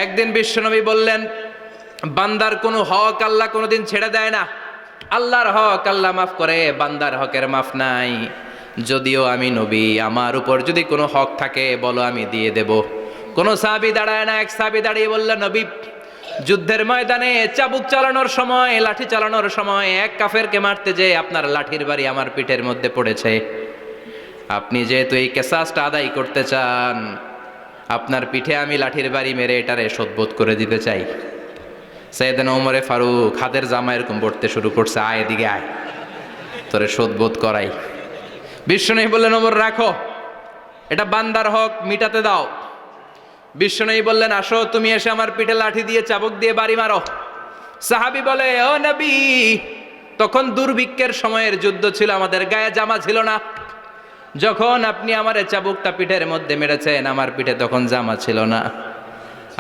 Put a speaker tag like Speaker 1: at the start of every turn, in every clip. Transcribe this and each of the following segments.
Speaker 1: একদিন বিশ্বনবী বললেন, বান্দার কোনো হক আল্লাহ কোনোদিন ছেড়ে দেয় না। আল্লাহর হক আল্লাহ মাফ করে, বান্দার হকের মাফ নাই। যদিও আমি নবী, আমার উপর যদি কোনো হক থাকে বলো, আমি দিয়ে দেব। কোনো সাহাবী দাঁড়ায় না। এক সাহাবী দাঁড়িয়ে বললেন, নবী, যুদ্ধের ময়দানে চাবুক চালানোর সময়, লাঠি চালানোর সময় এক কাফেরকে মারতে যে আপনার লাঠির বাড়ি আমার পিঠের মধ্যে পড়েছে। আপনি যেহেতু এই কেসাসটা আদায় করতে চান, আপনার পিঠে আমি লাঠির বাড়ি মেরে এটারে শোধবোধ করে দিতে চাই। সাইয়েদনা ওমরে ফারুক হাতের জামা এরকম পড়তে শুরু করছে, আয় এদিকে আয়, তোরে শোধবোধ করাই। বিশ্বনবী বললেন, ওমর রাখো, এটা বান্দার হক, মিটাতে দাও। বিশ্বনবী বললেন, আসো, তুমি এসে আমার পিঠে লাঠি দিয়ে চাবুক দিয়ে বাড়ি মারো। সাহাবী বলে, ও নবী, তখন দুর্ভিক্ষের সময়ের যুদ্ধ ছিল, আমাদের গায়ে জামা ছিল না। যখন আপনি আমার চাবুকটা পিঠের মধ্যে মেরেছেন, আমার পিঠে তখন জামা ছিল না।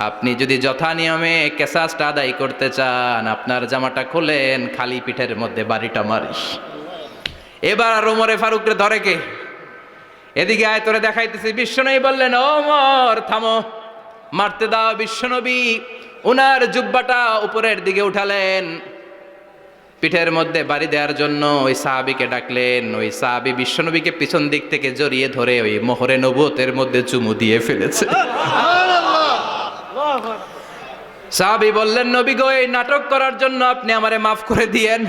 Speaker 1: আপনি যদি যথা নিয়মে কেসাসটা আদায় করতে চান, আপনার জামাটা খোলেন, খালি পিঠের মধ্যে বাড়িটা মারিস। এবার আর ওমরে ফারুকরে ধরে কে? এদিকে আয়, তোরে দেখাইতেছি। বিশ্বনবী বললেন, ওমর থামো, মারতে দাও। বিশ্বনবী উনার জুব্বাটা উপরের দিকে উঠালেন, পিঠের মধ্যে বাড়ি দেওয়ার জন্য ওই সাহাবীকে ডাকলেন। ওই সাহাবী বিশ্বনবীকে পিছন দিক থেকে জড়িয়ে ধরে ওই মোহরে নবুয়তের মধ্যে চুমু দিয়ে ফেলেছে। সাহাবী বললেন, নবী গো, এই নাটক করার জন্য আপনি আমারে মাফ করে দিয়েন।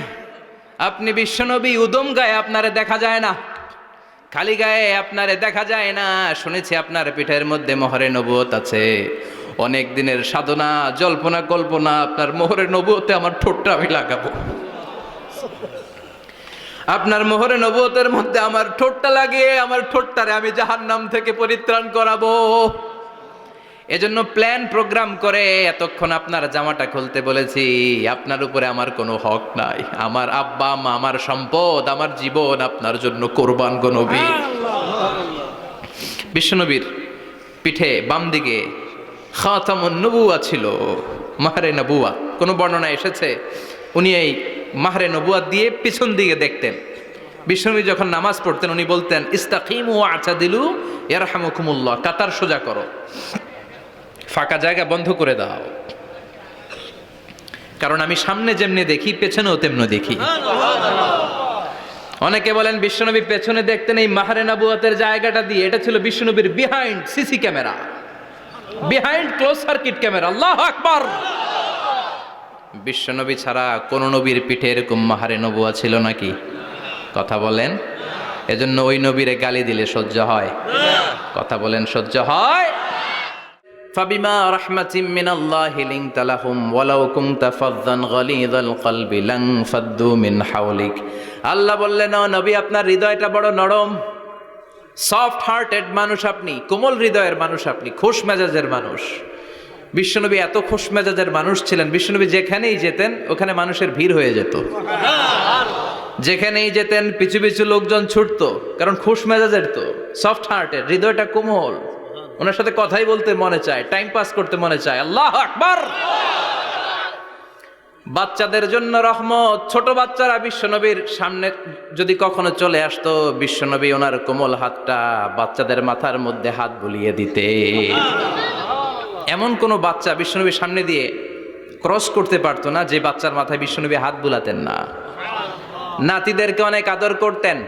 Speaker 1: আপনি বিশ্বনবী, উদম গায়ে আপনারে দেখা যায় না, খালি গায়ে আপনারে দেখা যায় না। শুনেছি আপনার পিঠের মধ্যে মোহরে নবুয়ত আছে। অনেক দিনের সাধনা, জল্পনা কল্পনা, আপনার মোহরে নবুয়তে আমার ঠোঁটটা আমি লাগাবো। আপনার মোহরে নবুয়তের মধ্যে আমার ঠোঁটটা লাগিয়ে আমার ঠোঁটটারে আমি জাহান্নাম থেকে পরিত্রাণ করাবো। এজন্য প্ল্যান প্রোগ্রাম করে এতক্ষণ আপনার জামাটা খুলতে বলেছি। আপনার উপরে আমার কোনো হক নাই। আমার আব্বা মা, আমার সম্পদ, আমার জীবন আপনার জন্য কোরবান গো নবী। বিশ্বনবীর পিঠে বাম দিকে খাতামুন নবুয়া ছিল, মাহরে নবুয়া। কোনো বর্ণনা এসেছে উনি এই মাহরে নবুয়া দিয়ে পিছন দিকে দেখতেন। বিশ্বনবী যখন নামাজ পড়তেন উনি বলতেন, ইস্তাকিমু ওয়া'তাদিলু ইয়ারহামুকুমুল্লাহ, কাতার সোজা করো, ফাঁকা জায়গা বন্ধ করে দাও, কারণ আমি সামনে যেমনি দেখি পেছনেও তেমনি দেখি। অনেকে বলেন বিশ্বনবী পেছনে দেখতেন এই মাহরে নবুয়াতের জায়গাটা দিয়ে। এটা ছিল বিশ্বনবীর behind CC camera, behind close circuit camera. আল্লাহু আকবার। বিশ্বনবী ছাড়া কোন নবীর পিঠে এরকম মাহরে নবুয়া ছিল নাকি? কথা বলেন। এজন্য ওই নবীরে গালি দিলে সহ্য হয়? কথা বলেন, সহ্য হয়? ফাবিমা রাহমাতিম মিনাল্লাহি লিনতা লাহুম ওয়ালাউ কুনতা ফাযযান গালিযাল কলবি লান ফাদ্দু মিন হাওলিক। আল্লাহ বললেন, ও নবী, আপনার হৃদয়টা বড় নরম, সফট হার্টেড মানুষ আপনি, কোমল হৃদয়ের মানুষ আপনি, খোশ মেজাজের মানুষ। বিশ্বনবী এত খোশ মেজাজের মানুষ ছিলেন, বিশ্বনবী যেখানেই যেতেন ওখানে মানুষের ভিড় হয়ে যেত। যেখানেই যেতেন পিছু পিছু লোকজন ছুটতো, কারণ খোশ মেজাজের তো, সফট হার্টেড, হৃদয়টা কোমল। ওনার সাথে কথাই বলতে মনে চায়, টাইম পাস করতে মনে চায়। আল্লাহু আকবার। বাচ্চাদের জন্য রহমত। ছোট বাচ্চারা বিশ্বনবীর সামনে যদি কখনো চলে আসতো, বিশ্বনবী ওনার কোমল হাতটা বাচ্চাদের মাথার মধ্যে হাত বুলিয়ে দিতে। এমন কোনো বাচ্চা বিশ্বনবীর সামনে দিয়ে ক্রস করতে পারতো না যে বাচ্চার মাথায় বিশ্বনবী হাত বুলাতেন না। নাতিদেরকে অনেক আদর করতেন।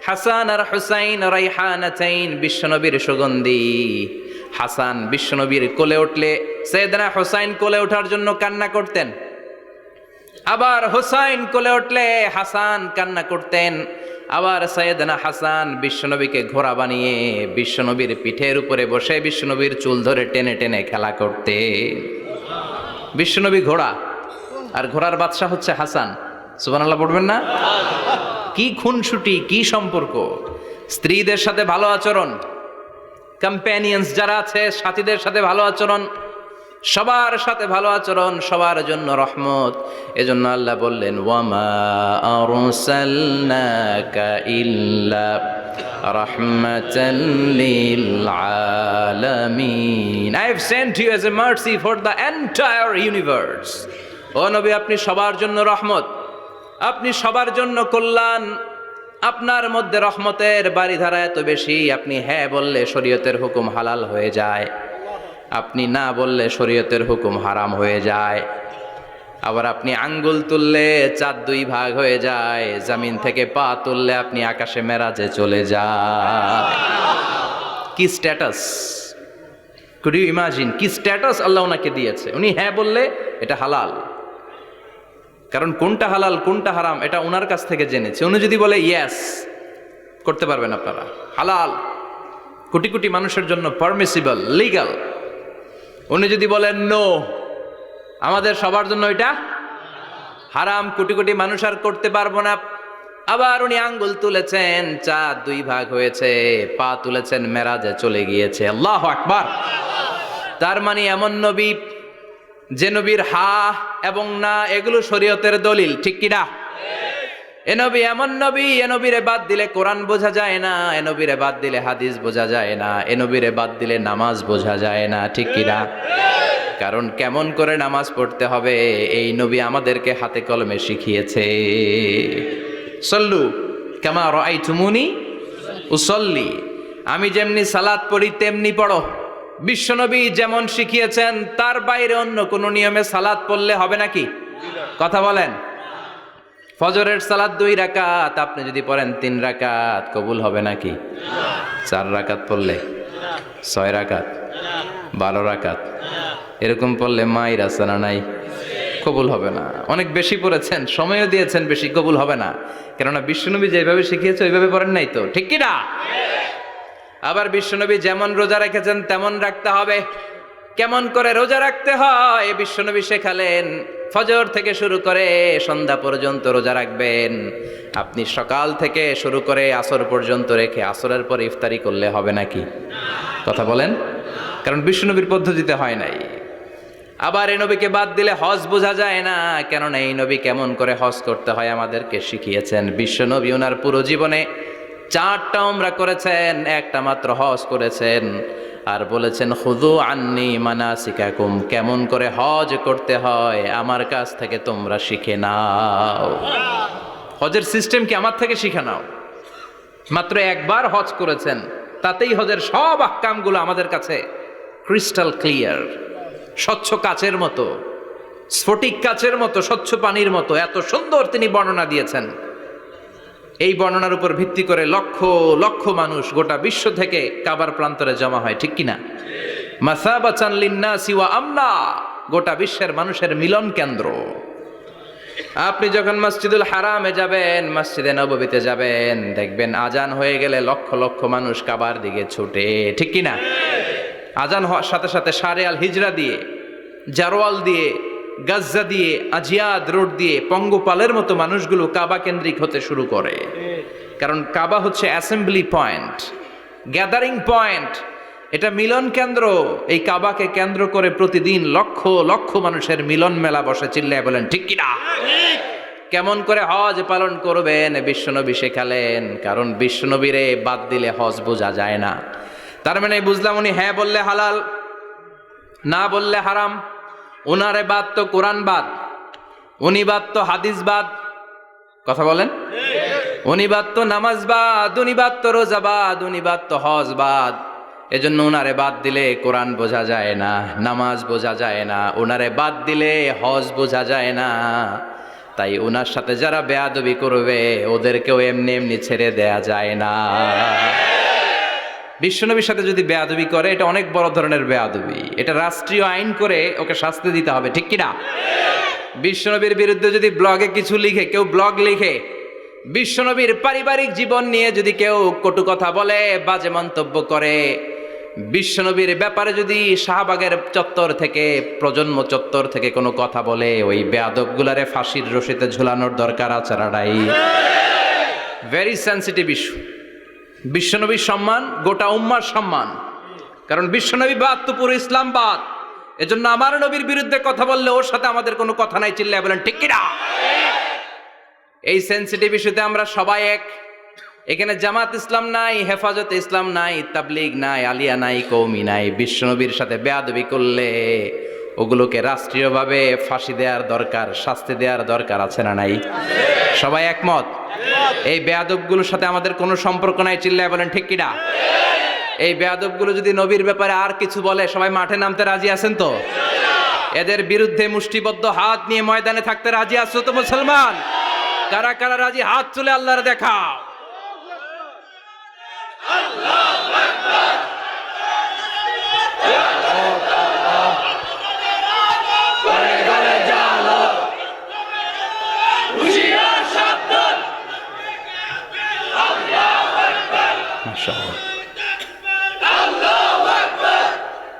Speaker 1: হাসান আর হুসাইন রাইহানাতাইন, বিশ্বনবীর সুগন্ধি। হাসান বিশ্বনবীর কোলে উঠলে সাইয়েদনা হুসাইন কোলে ওঠার জন্য কান্না করতেন, আবার হুসাইন কোলে উঠলে হাসান কান্না করতেন। আবার সাইয়েদনা হাসান বিশ্বনবীকে ঘোড়া বানিয়ে বিশ্বনবীর পিঠের উপরে বসে বিশ্বনবীর চুল ধরে টেনে টেনে খেলা করতে। বিশ্বনবী ঘোড়া, আর ঘোড়ার বাদশা হচ্ছে হাসান। সুবহানাল্লাহ পড়বেন না? কি খুনসুটি, কি সম্পর্ক! স্ত্রীদের সাথে ভালো আচরণ, কম্প্যানিয়ন্স যারা আছে সাথীদের সাথে ভালো আচরণ, সবার সাথে ভালো আচরণ, সবার জন্য রহমত। এজন্য আল্লাহ বললেন, ওয়ামা আরসালনাকা ইল্লা রাহমাতাল লিল আলামিন। I have sent you as a mercy for the entire universe. ও নবী, আপনি সবার জন্য রহমত, আপনি সবার জন্য কল্যাণ। আপনার মধ্যে রহমতের বাড়িধারা এত বেশি, আপনি হ্যাঁ বললে শরীয়তের হুকুম হালাল হয়ে যায়। আপনি না বললে শরীয়তের হুকুম হারাম হয়ে যায়। আবার আপনি আঙ্গুল তুললে চাঁদ 2 ভাগ হয়ে যায়, জমিন থেকে পা তুললে আপনি আকাশে মেরাজে চলে যায়। কি স্ট্যাটাস, কুড ইউ ইমাজিন কি স্ট্যাটাস আল্লাহ ওনাকে দিয়েছে। উনি হ্যাঁ বললে এটা হালাল, কারণ কোনটা হালাল কোনটা হারাম এটা ওনার কাছ থেকে জেনেছে। উনি যদি বলে ইয়েস, করতে পারবেন আপনারা, হালাল, কোটি কোটি মানুষের জন্য পারমিসিবল, লিগ্যাল। উনি যদি বলেন নো, আমাদের সবার জন্য এটা হারাম, কোটি কোটি মানুষ আর করতে পারবো না। আবার উনি আঙ্গুল তুলেছেন, চাঁদ 2 ভাগ হয়েছে, পা তুলেছেন, মেরাজে চলে গিয়েছে। আল্লাহু আকবার। তার মানে এমন নবী যে নবীর হা এবং না এগুলো শরীয়তের দলিল, ঠিক কিনা? এ নবী এমন নবী, এ নবীরে বাদ দিলে কোরআন বোঝা যায় না, এ নবীরে বাদ দিলে হাদিস বোঝা যায় না, এ নবীরে বাদ দিলে নামাজ বোঝা যায় না, ঠিক কিনা? কারণ কেমন করে নামাজ পড়তে হবে এই নবী আমাদেরকে হাতে কলমে শিখিয়েছে। সল্লু কামা রাআইতুমুনি উসাল্লি, আমি যেমনি সালাত পড়ি তেমনি পড়ো। বিশ্বনবী যেমন শিখিয়েছেন তার বাইরে অন্য কোন নিয়মে সালাত পড়লে হবে নাকি? কথা বলেন। ফজরের সালাত 2 রাকাত, আপনি যদি পড়েন 3 রাকাত, কবুল হবে নাকি? 4 রাকাত পড়লে, 6 রাকাত, 12 রাকাত এরকম পড়লে মায়ের আসানা নাই, কবুল হবে না। অনেক বেশি পড়েছেন, সময়ও দিয়েছেন বেশি, কবুল হবে না। কেননা বিশ্বনবী যেভাবে শিখিয়েছে ওইভাবে পড়েন নাই তো, ঠিক কি না? আবার বিশ্বনবী যেমন রোজা রেখেছেন তেমন রাখতে হবে। কেমন করে রোজা রাখতে হয় বিশ্বনবী শেখালেন। ফজর থেকে শুরু করে সন্ধ্যা পর্যন্ত রোজা রাখবেন। আপনি সকাল থেকে শুরু করে আসর পর্যন্ত রেখে আসরের পর ইফতারি করলে হবে নাকি? কথা বলেন। কারণ বিশ্বনবীর পদ্ধতিতে হয় নাই। আবার এই নবীকে বাদ দিলে হজ বোঝা যায় না, কেননা এই নবী কেমন করে হজ করতে হয় আমাদেরকে শিখিয়েছেন। বিশ্বনবী ওনার পুরো জীবনে 4টা উমরা করেছেন, একটা মাত্র হজ করেছেন। আর বলেছেন খুযু আন্নী মানাসিকাকুম, কেমন করে হজ করতে হয় আমার কাছ থেকে তোমরা শিখে নাও। হজের সিস্টেম কি আমার থেকে শিখে নাও। মাত্র একবার হজ করেছেন, তাতেই হজের সব আহকামগুলো আমাদের কাছে ক্রিস্টাল ক্লিয়ার, স্বচ্ছ কাচের মতো, স্ফটিক কাচের মতো, স্বচ্ছ পানির মতো এত সুন্দর তিনি বর্ণনা দিয়েছেন। এই বর্ণনার উপর ভিত্তি করে লক্ষ লক্ষ মানুষ গোটা বিশ্ব থেকে কাবার প্রান্তরে জমা হয়, ঠিক কিনা? মাসাবাতান লিন্নাসি ওয়া আমনা, গোটা বিশ্বের মানুষের মিলন কেন্দ্র। আপনি যখন মসজিদুল হারামে যাবেন, মসজিদে নববীতে যাবেন, দেখবেন আজান হয়ে গেলে লক্ষ লক্ষ মানুষ কাবার দিকে ছুটে, ঠিক কিনা? আজান হওয়ার সাথে সাথে শারে আল হিজরা দিয়ে, জারওয়াল দিয়ে, গাজ্জা দিয়ে, আজিয়াদ রোড দিয়ে পঙ্গপালের মতো মানুষগুলো কাবা কেন্দ্রিক হতে শুরু করে। কারণ কাবা হচ্ছে অ্যাসেম্বলি পয়েন্ট, গ্যাদারিং পয়েন্ট, এটা মিলন কেন্দ্র। এই কাবাকে কেন্দ্র করে প্রতিদিন লক্ষ লক্ষ মানুষের মিলন মেলা বসে। চিল্লায় বলেন ঠিক কিনা? কেমন করে হজ পালন করবেন বিশ্বনবী শেখালেন। কারণ বিশ্বনবীরে বাদ দিলে হজ বোঝা যায় না। তার মানে বুঝলাম উনি হ্যাঁ বললে হালাল, না বললে হারাম। উনারে বাদ তো কোরআন বাদ, উনি বাদ তো হাদিস বাদ। কথা বলেন। উনি বাদ তো নামাজ বাদ, উনি বাদ তো রোজা বাদ, উনি বাদ তো হজ বাদ। এজন্য উনারে বাদ দিলে কোরআন বোঝা যায় না, নামাজ বোঝা যায় না, উনারে বাদ দিলে হজ বোঝা যায় না। তাই উনার সাথে যারা বেয়াদবি করবে ওদেরকেও এমনি এমনি ছেড়ে দেয়া যায় না। বিশ্বনবীর সাথে যদি বেয়াদবি করে এটা অনেক বড় ধরনের বেয়াদবি, এটা রাষ্ট্রীয় আইন করে ওকে শাস্তি দিতে হবে, ঠিক কিনা? বিশ্বনবীর বিরুদ্ধে যদি ব্লগে কিছু লিখে, কেউ ব্লগ লিখে, বিশ্বনবীর পারিবারিক জীবন নিয়ে যদি কেউ কটু কথা বলে, বাজে মন্তব্য করে, বিশ্বনবীর ব্যাপারে যদি শাহবাগের চত্বর থেকে, প্রজন্ম চত্বর থেকে কোনো কথা বলে, ওই বেয়াদবগুলারে ফাঁসির রশিতে ঝুলানোর দরকার আছে না নাই? Very sensitive issue. বিশ্বনবীর সম্মান গোটা উম্মার সম্মান। কারণ বিশ্বনবী বাদ তো পুরো ইসলাম বাদ। এজন্য আমার নবীর বিরুদ্ধে কথা বললে ওর সাথে আমাদের কোনো কথা নাই। চিল্লায় বলেন ঠিক কিনা? এই সেন্সিটিভ ইস্যুতে আমরা সবাই এক। এখানে জামাত ইসলাম নাই, হেফাজতে ইসলাম নাই, তাবলিগ নাই, আলিয়া নাই, কওমি নাই। বিশ্বনবীর সাথে বেয়াদবি করলে ওগুলোকে রাষ্ট্রীয়ভাবে ফাঁসি দেওয়ার দরকার, শাস্তি দেওয়ার দরকার আছে না নাই? সবাই একমত? এই বেয়াদবগুলোর সাথে আমাদের কোনো সম্পর্ক নাই। চিল্লায় বলেন ঠিক কিনা? এই বেয়াদবগুলো যদি নবীর ব্যাপারে আর কিছু বলে সবাই মাঠে নামতে রাজি আছেন তো? এদের বিরুদ্ধে মুষ্টিবদ্ধ হাত নিয়ে ময়দানে থাকতে রাজি আছো তো মুসলমান? কারা কারা রাজি হাত তুলে আল্লাহর দেখাও।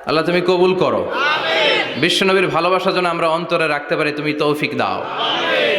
Speaker 1: আল্লাহ তুমি কবুল করো। বিশ্বনবীর ভালোবাসা যেন আমরা অন্তরে রাখতে পারি, তুমি তৌফিক দাও।